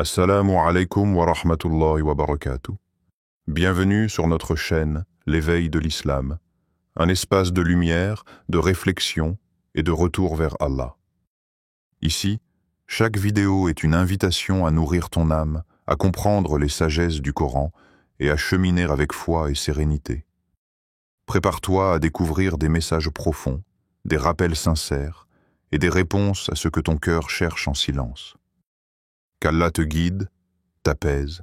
Assalamu alaikum wa rahmatullahi wa barakatuh. Bienvenue sur notre chaîne, l'éveil de l'islam, un espace de lumière, de réflexion et de retour vers Allah. Ici, chaque vidéo est une invitation à nourrir ton âme, à comprendre les sagesses du Coran et à cheminer avec foi et sérénité. Prépare-toi à découvrir des messages profonds, des rappels sincères et des réponses à ce que ton cœur cherche en silence. Qu'Allah te guide, t'apaise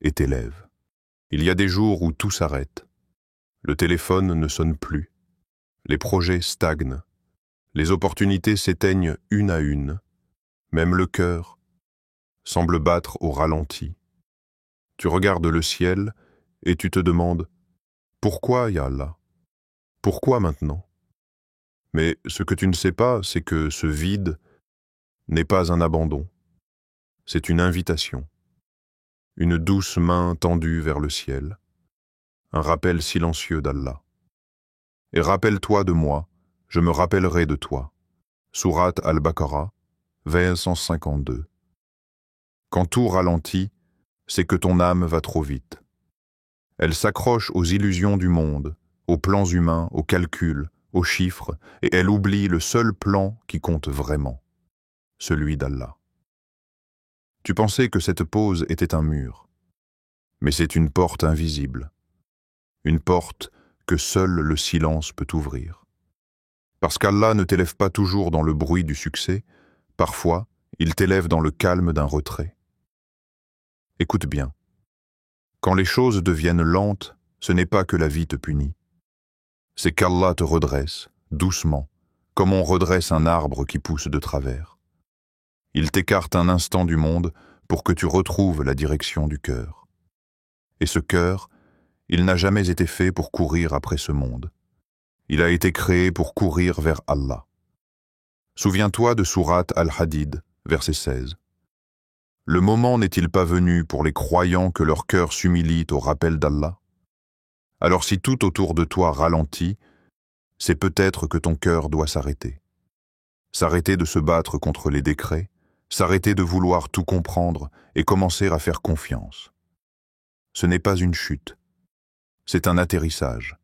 et t'élève. Il y a des jours où tout s'arrête. Le téléphone ne sonne plus. Les projets stagnent. Les opportunités s'éteignent une à une. Même le cœur semble battre au ralenti. Tu regardes le ciel et tu te demandes « Pourquoi, ya Allah? Pourquoi maintenant ?» Mais ce que tu ne sais pas, c'est que ce vide n'est pas un abandon. C'est une invitation. Une douce main tendue vers le ciel. Un rappel silencieux d'Allah. Et rappelle-toi de moi, je me rappellerai de toi. Sourate Al-Baqarah, vers 152. Quand tout ralentit, c'est que ton âme va trop vite. Elle s'accroche aux illusions du monde, aux plans humains, aux calculs, aux chiffres, et elle oublie le seul plan qui compte vraiment, celui d'Allah. Tu pensais que cette pause était un mur, mais c'est une porte invisible, une porte que seul le silence peut ouvrir. Parce qu'Allah ne t'élève pas toujours dans le bruit du succès, parfois, il t'élève dans le calme d'un retrait. Écoute bien, quand les choses deviennent lentes, ce n'est pas que la vie te punit. C'est qu'Allah te redresse, doucement, comme on redresse un arbre qui pousse de travers. Il t'écarte un instant du monde pour que tu retrouves la direction du cœur. Et ce cœur, il n'a jamais été fait pour courir après ce monde. Il a été créé pour courir vers Allah. Souviens-toi de Sourate Al-Hadid, verset 16. Le moment n'est-il pas venu pour les croyants que leur cœur s'humilie au rappel d'Allah? Alors si tout autour de toi ralentit, c'est peut-être que ton cœur doit s'arrêter. S'arrêter de se battre contre les décrets, s'arrêter de vouloir tout comprendre et commencer à faire confiance. Ce n'est pas une chute, c'est un atterrissage.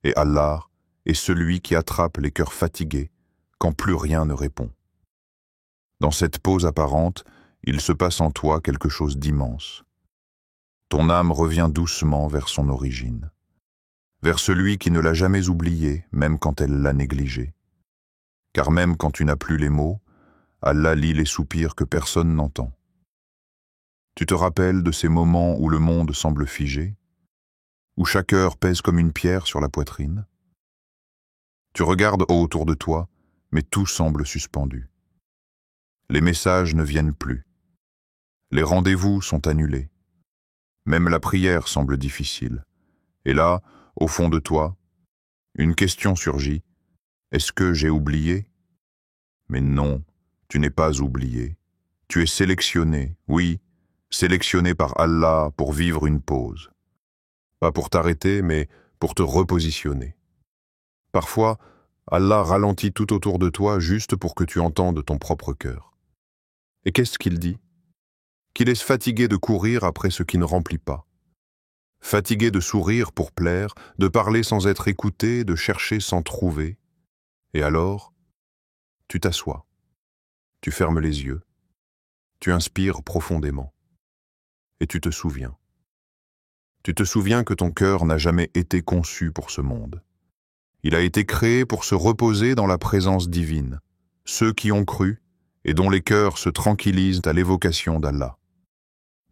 Et Allah est celui qui attrape les cœurs fatigués quand plus rien ne répond. Dans cette pause apparente, il se passe en toi quelque chose d'immense. Ton âme revient doucement vers son origine, vers celui qui ne l'a jamais oublié, même quand elle l'a négligé. Car même quand tu n'as plus les mots, Allah lit les soupirs que personne n'entend. Tu te rappelles de ces moments où le monde semble figé, où chaque heure pèse comme une pierre sur la poitrine? Tu regardes autour de toi, mais tout semble suspendu. Les messages ne viennent plus. Les rendez-vous sont annulés. Même la prière semble difficile. Et là, au fond de toi, une question surgit. Est-ce que j'ai oublié? Mais non, tu n'es pas oublié. Tu es sélectionné, oui, sélectionné par Allah pour vivre une pause. Pas pour t'arrêter, mais pour te repositionner. Parfois, Allah ralentit tout autour de toi juste pour que tu entendes ton propre cœur. Et qu'est-ce qu'il dit? Qu'il est fatigué de courir après ce qui ne remplit pas. Fatigué de sourire pour plaire, de parler sans être écouté, de chercher sans trouver. Et alors, tu t'assois. Tu fermes les yeux. Tu inspires profondément. Et tu te souviens. Tu te souviens que ton cœur n'a jamais été conçu pour ce monde. Il a été créé pour se reposer dans la présence divine, ceux qui ont cru et dont les cœurs se tranquillisent à l'évocation d'Allah.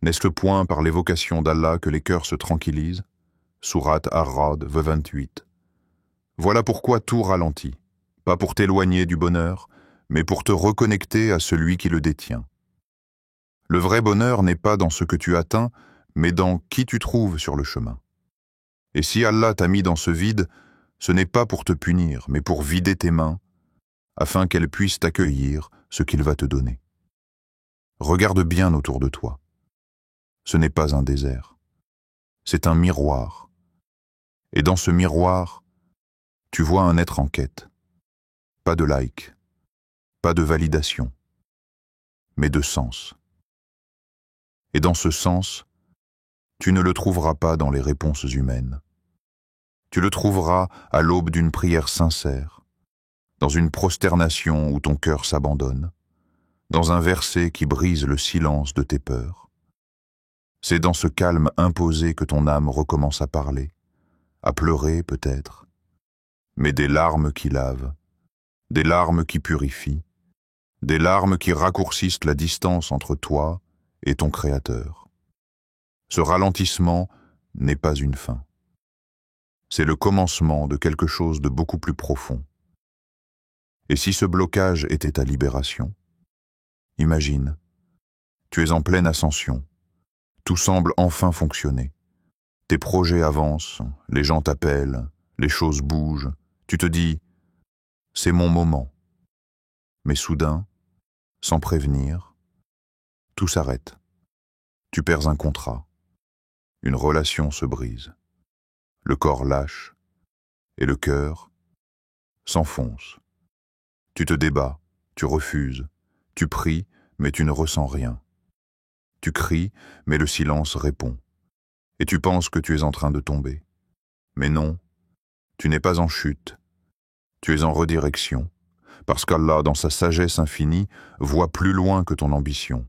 N'est-ce le point par l'évocation d'Allah que les cœurs se tranquillisent? Sourate Ar-Ra'd, 28. Voilà pourquoi tout ralentit, pas pour t'éloigner du bonheur, mais pour te reconnecter à celui qui le détient. Le vrai bonheur n'est pas dans ce que tu atteins, mais dans qui tu trouves sur le chemin. Et si Allah t'a mis dans ce vide, ce n'est pas pour te punir, mais pour vider tes mains, afin qu'elles puissent accueillir ce qu'il va te donner. Regarde bien autour de toi. Ce n'est pas un désert, c'est un miroir. Et dans ce miroir, tu vois un être en quête. Pas de like, pas de validation, mais de sens. Et dans ce sens, tu ne le trouveras pas dans les réponses humaines. Tu le trouveras à l'aube d'une prière sincère, dans une prosternation où ton cœur s'abandonne, dans un verset qui brise le silence de tes peurs. C'est dans ce calme imposé que ton âme recommence à parler, à pleurer peut-être, mais des larmes qui lavent, des larmes qui purifient, des larmes qui raccourcissent la distance entre toi et ton Créateur. Ce ralentissement n'est pas une fin. C'est le commencement de quelque chose de beaucoup plus profond. Et si ce blocage était ta libération? Imagine, tu es en pleine ascension, tout semble enfin fonctionner. Tes projets avancent, les gens t'appellent, les choses bougent, tu te dis « c'est mon moment ». Mais soudain, sans prévenir, tout s'arrête. Tu perds un contrat, une relation se brise, le corps lâche et le cœur s'enfonce. Tu te débats, tu refuses, tu pries, mais tu ne ressens rien. Tu cries, mais le silence répond. Et tu penses que tu es en train de tomber. Mais non, tu n'es pas en chute, tu es en redirection, parce qu'Allah, dans sa sagesse infinie, voit plus loin que ton ambition.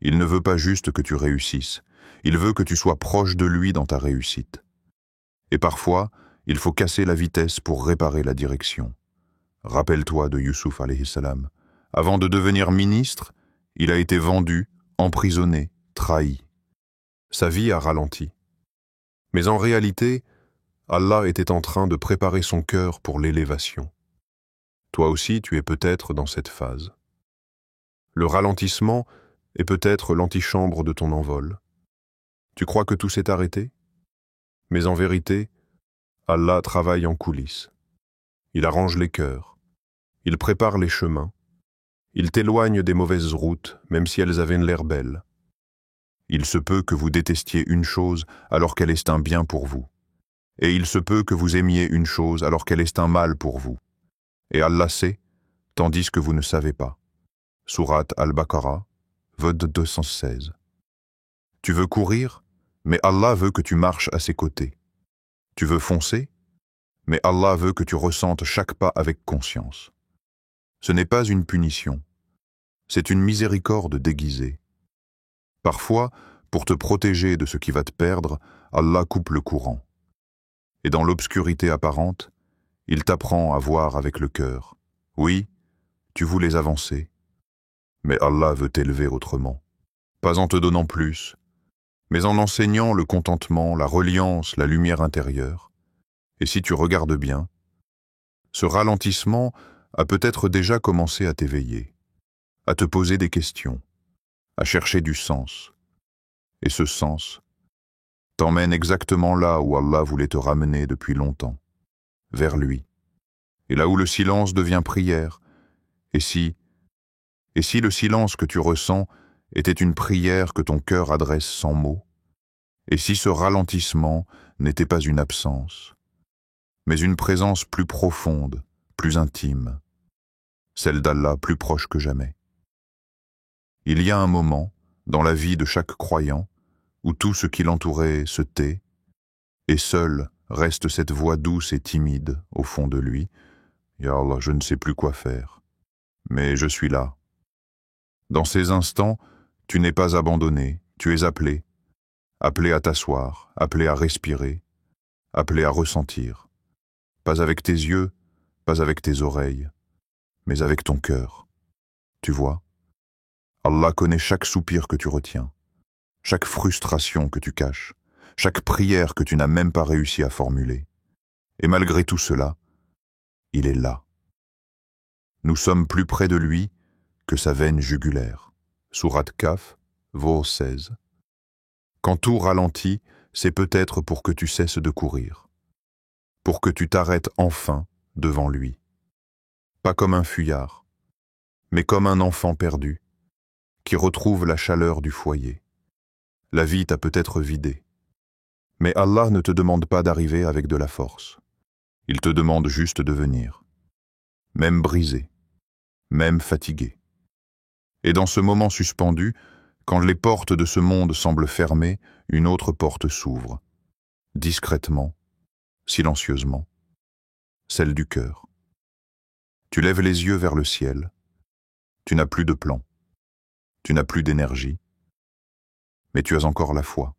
Il ne veut pas juste que tu réussisses, il veut que tu sois proche de lui dans ta réussite. Et parfois, il faut casser la vitesse pour réparer la direction. Rappelle-toi de Youssouf alayhi salam. Avant de devenir ministre, il a été vendu, emprisonné, trahi. Sa vie a ralenti. Mais en réalité, Allah était en train de préparer son cœur pour l'élévation. Toi aussi, tu es peut-être dans cette phase. Le ralentissement est peut-être l'antichambre de ton envol. Tu crois que tout s'est arrêté? Mais en vérité, Allah travaille en coulisses. Il arrange les cœurs. Il prépare les chemins. Il t'éloigne des mauvaises routes, même si elles avaient l'air belles. Il se peut que vous détestiez une chose alors qu'elle est un bien pour vous. Et il se peut que vous aimiez une chose alors qu'elle est un mal pour vous. Et Allah sait, tandis que vous ne savez pas. Sourate Al-Baqarah, Vod 216. Tu veux courir, mais Allah veut que tu marches à ses côtés. Tu veux foncer, mais Allah veut que tu ressentes chaque pas avec conscience. Ce n'est pas une punition, c'est une miséricorde déguisée. Parfois, pour te protéger de ce qui va te perdre, Allah coupe le courant. Et dans l'obscurité apparente, il t'apprend à voir avec le cœur. Oui, tu voulais avancer, mais Allah veut t'élever autrement. Pas en te donnant plus, mais en enseignant le contentement, la reliance, la lumière intérieure. Et si tu regardes bien, ce ralentissement a peut-être déjà commencé à t'éveiller, à te poser des questions, à chercher du sens. Et ce sens t'emmène exactement là où Allah voulait te ramener depuis longtemps, vers lui. Et là où le silence devient prière, et si le silence que tu ressens était une prière que ton cœur adresse sans mots, et si ce ralentissement n'était pas une absence, mais une présence plus profonde, plus intime, celle d'Allah plus proche que jamais. Il y a un moment, dans la vie de chaque croyant, où tout ce qui l'entourait se tait, et seule reste cette voix douce et timide au fond de lui. « Ya Allah, je ne sais plus quoi faire, mais je suis là. » Dans ces instants, tu n'es pas abandonné, tu es appelé à t'asseoir, appelé à respirer, appelé à ressentir. Pas avec tes yeux, pas avec tes oreilles, mais avec ton cœur. Tu vois, Allah connaît chaque soupir que tu retiens, chaque frustration que tu caches, chaque prière que tu n'as même pas réussi à formuler. Et malgré tout cela, il est là. Nous sommes plus près de lui que sa veine jugulaire. Sourate Kaf, Vo 16. Quand tout ralentit, c'est peut-être pour que tu cesses de courir, pour que tu t'arrêtes enfin devant lui. Pas comme un fuyard, mais comme un enfant perdu, qui retrouve la chaleur du foyer. La vie t'a peut-être vidé, mais Allah ne te demande pas d'arriver avec de la force. Il te demande juste de venir, même brisé, même fatigué. Et dans ce moment suspendu, Quand les portes de ce monde semblent fermées, une autre porte s'ouvre, discrètement, silencieusement, celle du cœur. Tu lèves les yeux vers le ciel, tu n'as plus de plan, tu n'as plus d'énergie, mais tu as encore la foi.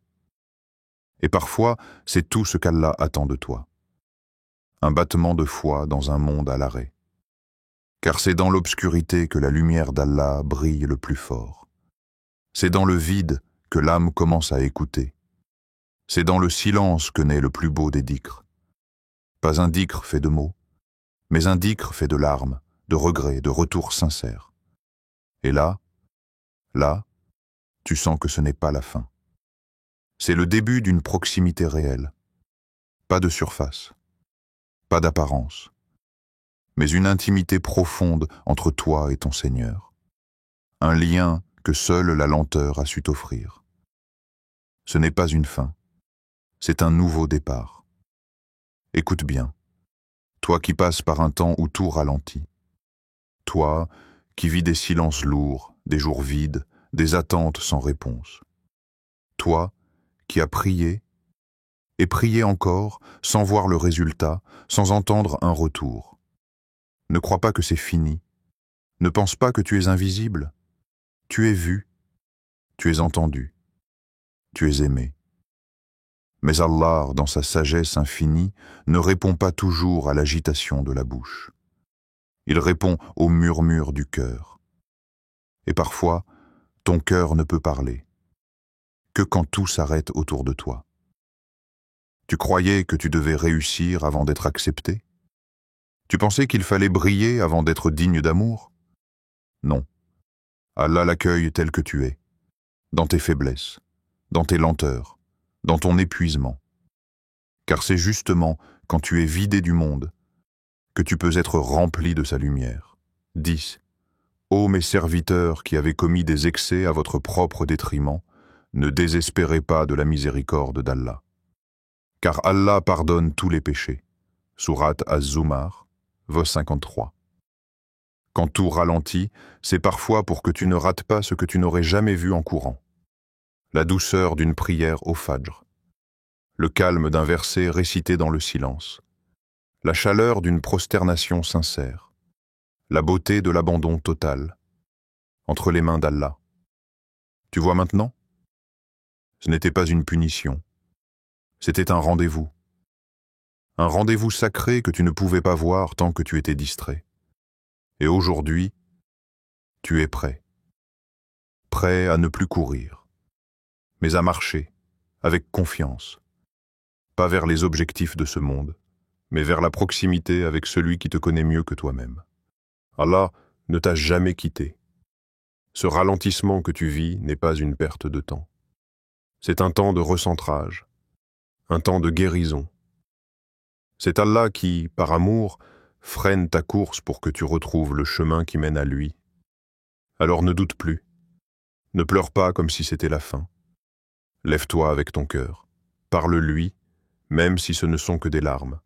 Et parfois, c'est tout ce qu'Allah attend de toi. Un battement de foi dans un monde à l'arrêt. Car c'est dans l'obscurité que la lumière d'Allah brille le plus fort. C'est dans le vide que l'âme commence à écouter. C'est dans le silence que naît le plus beau des dhikrs. Pas un dhikr fait de mots, mais un dhikr fait de larmes, de regrets, de retours sincères. Et là, tu sens que ce n'est pas la fin. C'est le début d'une proximité réelle. Pas de surface, pas d'apparence, mais une intimité profonde entre toi et ton Seigneur. Un lien que seule la lenteur a su t'offrir. Ce n'est pas une fin, c'est un nouveau départ. Écoute bien, toi qui passes par un temps où tout ralentit. Toi qui vis des silences lourds, des jours vides, des attentes sans réponse. Toi qui as prié, et prié encore, sans voir le résultat, sans entendre un retour. Ne crois pas que c'est fini. Ne pense pas que tu es invisible. Tu es vu, tu es entendu, tu es aimé. Mais Allah, dans sa sagesse infinie, ne répond pas toujours à l'agitation de la bouche. Il répond au murmure du cœur. Et parfois, ton cœur ne peut parler que quand tout s'arrête autour de toi. Tu croyais que tu devais réussir avant d'être accepté? Tu pensais qu'il fallait briller avant d'être digne d'amour? Non. Allah l'accueille tel que tu es, dans tes faiblesses, dans tes lenteurs, dans ton épuisement. Car c'est justement quand tu es vidé du monde que tu peux être rempli de sa lumière. 10. Ô mes serviteurs qui avez commis des excès à votre propre détriment, ne désespérez pas de la miséricorde d'Allah. Car Allah pardonne tous les péchés. Sourate Az-Zumar, verset 53. Quand tout ralentit, c'est parfois pour que tu ne rates pas ce que tu n'aurais jamais vu en courant. La douceur d'une prière au Fajr. Le calme d'un verset récité dans le silence. La chaleur d'une prosternation sincère. La beauté de l'abandon total. Entre les mains d'Allah. Tu vois maintenant? Ce n'était pas une punition. C'était un rendez-vous. Un rendez-vous sacré que tu ne pouvais pas voir tant que tu étais distrait. Et aujourd'hui, tu es prêt. Prêt à ne plus courir, mais à marcher, avec confiance. Pas vers les objectifs de ce monde, mais vers la proximité avec celui qui te connaît mieux que toi-même. Allah ne t'a jamais quitté. Ce ralentissement que tu vis n'est pas une perte de temps. C'est un temps de recentrage, un temps de guérison. C'est Allah qui, par amour, freine ta course pour que tu retrouves le chemin qui mène à lui. Alors ne doute plus. Ne pleure pas comme si c'était la fin. Lève-toi avec ton cœur. Parle-lui, même si ce ne sont que des larmes.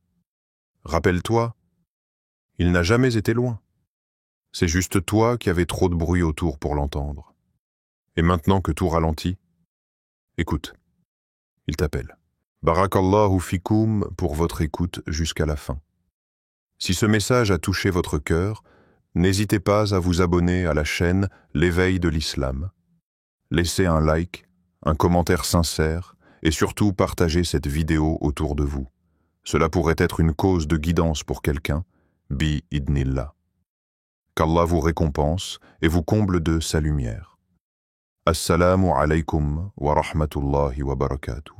Rappelle-toi, il n'a jamais été loin. C'est juste toi qui avais trop de bruit autour pour l'entendre. Et maintenant que tout ralentit, écoute, il t'appelle. Barakallahu fikoum pour votre écoute jusqu'à la fin. Si ce message a touché votre cœur, n'hésitez pas à vous abonner à la chaîne L'éveil de l'Islam. Laissez un like, un commentaire sincère et surtout partagez cette vidéo autour de vous. Cela pourrait être une cause de guidance pour quelqu'un, bi-idnillah. Qu'Allah vous récompense et vous comble de sa lumière. Assalamu alaykum wa rahmatullahi wa barakatuh.